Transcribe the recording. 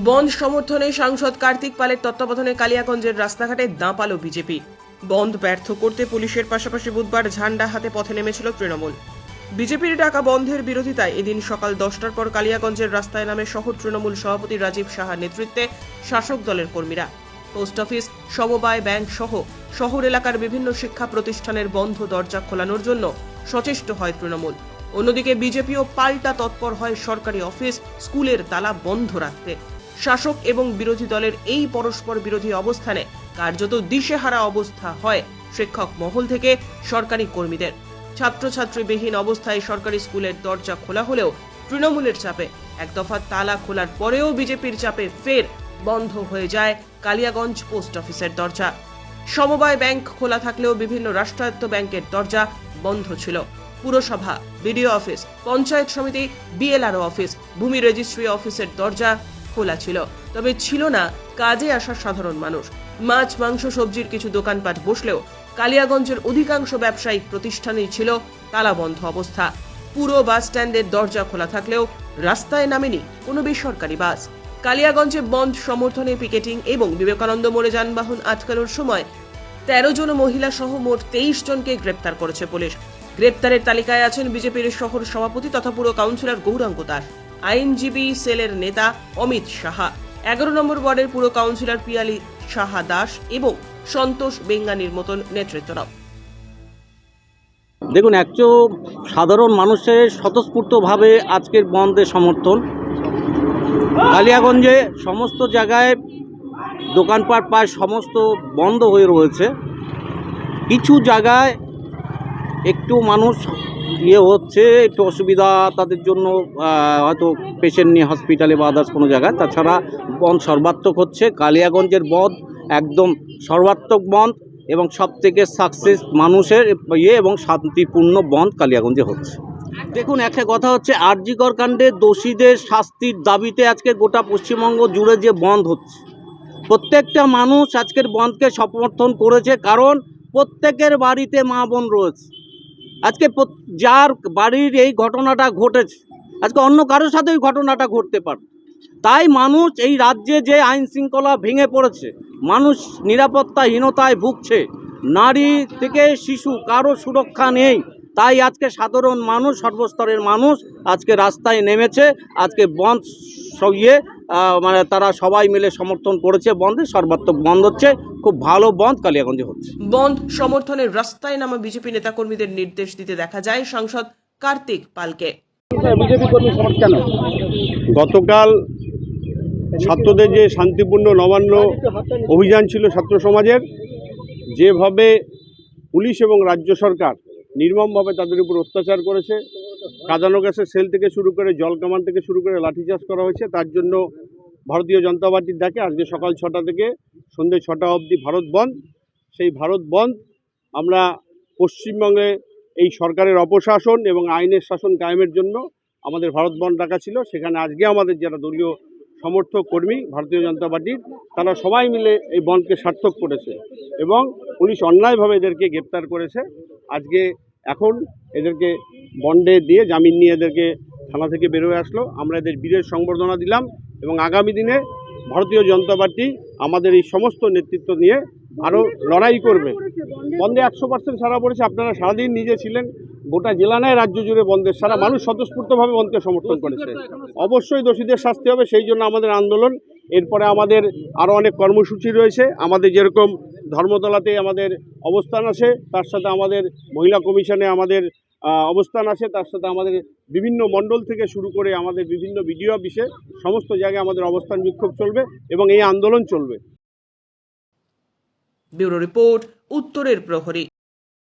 বন্ধ সমর্থনে সাংসদ কার্তিক পালের তত্ত্বাবধানে কালিয়াগঞ্জের রাস্তাঘাটে দাঁপালো বিজেপি। বন্ধ ব্যর্থ করতে পুলিশের পাশাপাশি বুধবার ঝান্ডা হাতে পথে নেমেছিল তৃণমূল। বিজেপির ডাকা বন্ধের বিরোধিতায় এদিন সকাল 10টার পর কালিয়াগঞ্জের রাস্তায় নামে শহর তৃণমূল সভাপতি রাজীব সাহার নেতৃত্বে শাসক দলের কর্মীরা। পোস্ট অফিস, সমবায় ব্যাংক সহ শহর এলাকার বিভিন্ন শিক্ষা প্রতিষ্ঠানের বন্ধ দরজা খোলানোর জন্য সচেষ্ট হয় তৃণমূল। অন্যদিকে বিজেপিও পাল্টা তৎপর হয় সরকারি অফিস, স্কুলের তালা বন্ধ রাখতে। শাসক এবং বিরোধী দলের এই পরস্পর বিরোধী অবস্থানে কার্যত দিশেহারা অবস্থা হয় শিক্ষক মহল থেকে সরকারি কর্মীদের। ছাত্রছাত্রীবিহীন অবস্থায় সরকারি স্কুলের দরজা খোলা হলেও তৃণমূলের চাপে এক দফা তালা খোলার পরেও বিজেপির চাপে ফের বন্ধ হয়ে যায় কালিয়াগঞ্জ পোস্ট অফিসের দরজা। সমবায় ব্যাংক খোলা থাকলেও বিভিন্ন রাষ্ট্রায়ত্ত ব্যাংকের দরজা বন্ধ ছিল। পুরসভা, বিডিও অফিস, পঞ্চায়েত সমিতি, বিএলআরও অফিস, ভূমি রেজিস্ট্রি অফিসের দরজা খোলা ছিল, তবে ছিল না কাজে আসা সাধারণ মানুষ। মাছ, মাংস, সবজির কিছু দোকানপাট বসলেও কালিয়াগঞ্জের অধিকাংশ ব্যবসায়িক প্রতিষ্ঠানেই ছিল তালাবন্ধ অবস্থা। পুরো বাস স্ট্যান্ডের দরজা খোলা থাকলেও রাস্তায় নামেনি কোনো বেসরকারি বাস। কালিয়াগঞ্জে বন্ধ সমর্থনে পিকেটিং এবং বিবেকানন্দ মোড়ে যানবাহন আটকানোর সময় 13 জন মহিলা সহ মোট 23 জনকে গ্রেপ্তার করেছে পুলিশ। গ্রেপ্তারের তালিকায় আছেন বিজেপির শহর সভাপতি তথা পুরো কাউন্সিলর গৌরাঙ্গ দাস, আইনজীবী সেলের নেতা অমিত সাহা, 11 নম্বর ওয়ার্ডের পুরো কাউন্সিলর পিয়ালি সাহা দাস এবং সন্তোষ বেঙ্গানির মতন নেতৃত্বরাও। দেখুন, সাধারণ মানুষের স্বতঃস্ফূর্তভাবে আজকের বন্ধের সমর্থন। কালিয়াগঞ্জে সমস্ত জায়গায় দোকানপাট প্রায় সমস্ত বন্ধ হয়ে রয়েছে। কিছু জায়গায় একটু মানুষ হচ্ছে, একটু অসুবিধা তাদের জন্য, হয়তো পেশেন্ট নিয়ে হসপিটালে বা আদার্স কোনো জায়গায়। তাছাড়া বন্ধ সর্বাত্মক হচ্ছে। কালিয়াগঞ্জের বন্ধ একদম সর্বাত্মক বন্ধ এবং সবথেকে সাকসেস মানুষের এবং শান্তিপূর্ণ বন্ধ কালিয়াগঞ্জে হচ্ছে। দেখুন, একটা কথা হচ্ছে, আরজি কর কাণ্ডে দোষীদের শাস্তির দাবিতে আজকে গোটা পশ্চিমবঙ্গ জুড়ে যে বন্ধ হচ্ছে, প্রত্যেকটা মানুষ আজকের বন্ধকে সমর্থন করেছে। কারণ প্রত্যেকের বাড়িতে মা বোন রয়েছে। আজকে যার বাড়ির এই ঘটনাটা ঘটেছে, আজকে অন্য কারোর সাথে ওই ঘটনাটা ঘটতে পারে। তাই মানুষ এই রাজ্যে যে আইন শৃঙ্খলা ভেঙে পড়েছে, মানুষ নিরাপত্তাহীনতায় ভুগছে, নারী থেকে শিশু কারো সুরক্ষা নেই। তাই আজকে সাধারণ মানুষ, সর্বস্তরের মানুষ আজকে রাস্তায় নেমেছে। আজকে বন্ধ তারা সবাই মিলে সমর্থন করেছে। বন্ধে সর্বাত্মক বন্ধ হচ্ছে, খুব ভালো বন্ধ কালিয়াগঞ্জে হচ্ছে। বন্ধ সমর্থনে রাস্তায় নামা বিজেপি নেতাকর্মীদের নির্দেশ দিতে দেখা যায় সাংসদ কার্তিক পালকে। বিজেপি কর্মী কেন? গতকাল ছাত্রদের যে শান্তিপূর্ণ নবান্ন অভিযান ছিল ছাত্র সমাজের, যেভাবে পুলিশ এবং রাজ্য সরকার নির্মমভাবে তাদের উপর অত্যাচার করেছে, কাঁদানো গ্যাসের সেল থেকে শুরু করে জল কামান থেকে শুরু করে লাঠিচার্জ করা হয়েছে, তার জন্য ভারতীয় জনতা পার্টির ডাকে আজকে সকাল 6টা থেকে সন্ধ্যে 6টা অবধি ভারত বন্ধ। সেই ভারত বন্ধ আমরা পশ্চিমবঙ্গে এই সরকারের অপশাসন এবং আইনের শাসন কায়েমের জন্য আমাদের ভারত বন্ধ ডাকা ছিল। সেখানে আজকে আমাদের যারা দলীয় সমর্থক কর্মী ভারতীয় জনতা পার্টির, তারা সবাই মিলে এই বন্ধকে সার্থক করেছে এবং পুলিশ অন্যায়ভাবে এদেরকে গ্রেপ্তার করেছে। আজকে এখন এদেরকে বন্ডে দিয়ে জামিন নিয়ে এদেরকে থানা থেকে বেরোয় আসলো। আমরা এদের বীরের সংবর্ধনা দিলাম এবং আগামী দিনে ভারতীয় জনতা পার্টি আমাদের এই সমস্ত নেতৃত্ব নিয়ে আরও লড়াই করবে। বন্ধে 100% সারা পড়েছে। আপনারা সারাদিন নিজে ছিলেন, গোটা জেলা নয় রাজ্য জুড়ে বন্ধের সারা, মানুষ স্বতঃস্ফূর্তভাবে বন্ধকে সমর্থন করেছে। অবশ্যই দোষীদের শাস্তি হবে, সেই জন্য আমাদের আন্দোলন। এরপরে আমাদের আরও অনেক কর্মসূচি রয়েছে। আমাদের যেরকম ধর্মতলাতে আমাদের অবস্থান আছে, তার সাথে আমাদের মহিলা কমিশনে আমাদের অবস্থান আছে, তার সাথে আমাদের বিভিন্ন মণ্ডল থেকে শুরু করে আমাদের বিভিন্ন বিডিও অফিসে সমস্ত জায়গায় আমাদের অবস্থান বিক্ষোভ চলবে এবং এই আন্দোলন চলবে। ব্যুরো রিপোর্ট, উত্তরের প্রহরী।